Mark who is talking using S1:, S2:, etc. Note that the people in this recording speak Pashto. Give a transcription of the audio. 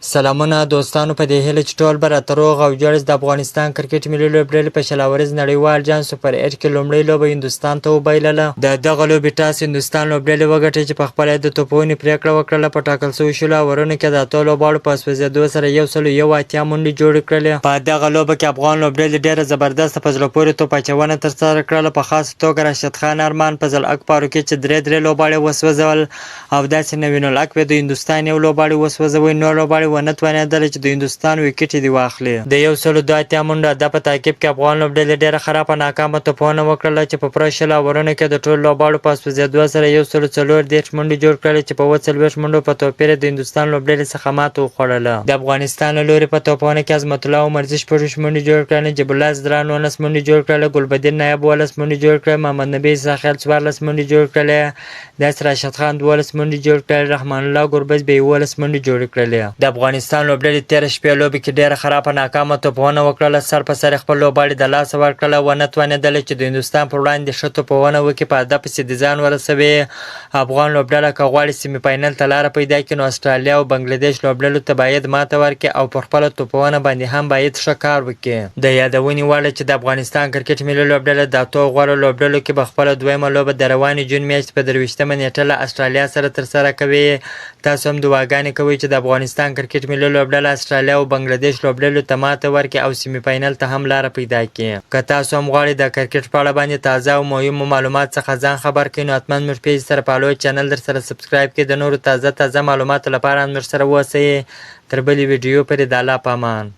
S1: سلامونه دوستانو، په دې هیله چې ټول به راته روغ او جوړ د افغانستان کرکټ ملي لوبډلې په شلاورز نړیوال جام سوپر 8 کې لومړۍ لوبه هندوستان ته وبایلله. د دغه لوبې ټاس هندوستان لوبډلې وګټي چې په خپله د توپونې پرېکړه وکړله. په ټاکل شویو شلو اورونو کې د اتو لوبغاړو په سوځېدو سره 181 منډې جوړې کړلې. په دغه لوبه کې افغان لوبډلې ډېره زبردسته په زړه پورې توپ اچونه ترسره کړله. په خاصه توګه راشد خان ارمان په ځل اکبارو کې چې درې لوبغاړي وسوځول او داسې نوین الحق د هندوستان یو لوبغاړي وسوځوي. نور لوبغاړي ونه توانېدل چې د هندوستان وکټ دی واخلي. د 102 منډو د په تعقیب کې افغان لوبډلې ډېره خرابه ناکامه توپونه وکړله چې په پوره شل اورونو کې د ټولو لوبغاړو په سوځېدو سره 140 منډې جوړ کړلې چې په 40 منډو په توپیر د هندوستان لوبډلې څخه ماته وخوړله. د افغانستان له لوري په توپونه کې عظمت الله عمرزي 14 منډې جوړ کړلې، جیب الله زدران 19 منډې جوړ کړلې، ګلبدین نایب 12 منډې جوړ کړلې، محمد نبی ساخیل 14 منډې جوړ کړلې، داس راشد خان 12 منډې جوړ کړلې، رحمان الله ګربز به 11 منډې جوړ کړلې. د افغانستان لوبډلې تېره شپې لوبې کې ډېره خرابه ناکامه توپونه وکړله. سر په سر خپل لوبغاړي د لاسه ورکړله، ونه توانېدله چې د هندوستان پر وړاندې ښه توپونه وکړي. په هدف پسې د ځان ورسوي. افغان لوبډله که غواړي سیمي فاینل ته لاره پیدا کړي نو استرالیا او بنګلادیش لوبډلو ته باید ماته ورکړي او پر خپله توپونه باندې هم باید ښه کار وکړي. د یادونې وړ چې د افغانستان کرکټ ملي لوبډله د اتو غوره لوبډلو کې به خپله دویمه لوبه د روانې جون میاشتې په 23مه نیټه له استرالیا سره ترسره کوي. تاسو هم دعاګانې کوئ چې د افغانستان کرکټ ملي لوبډله استرالیا او بنګلادیش لوبډلو ته ماته ورکړي او سیمي فاینل ته هم لاره پیدا کړي. که تاسو هم غواړئ د کرکټ په اړه باندې تازه او مهمو معلومات څخه ځان خبر کړئ نو حتما زموږ پیج سره فالو چینل در سره سبسکرایب کړئ. د نورو تازه معلوماتو لپاره هم ورسره اوسئ. تر بلې ویډیو پورې د الله په امان.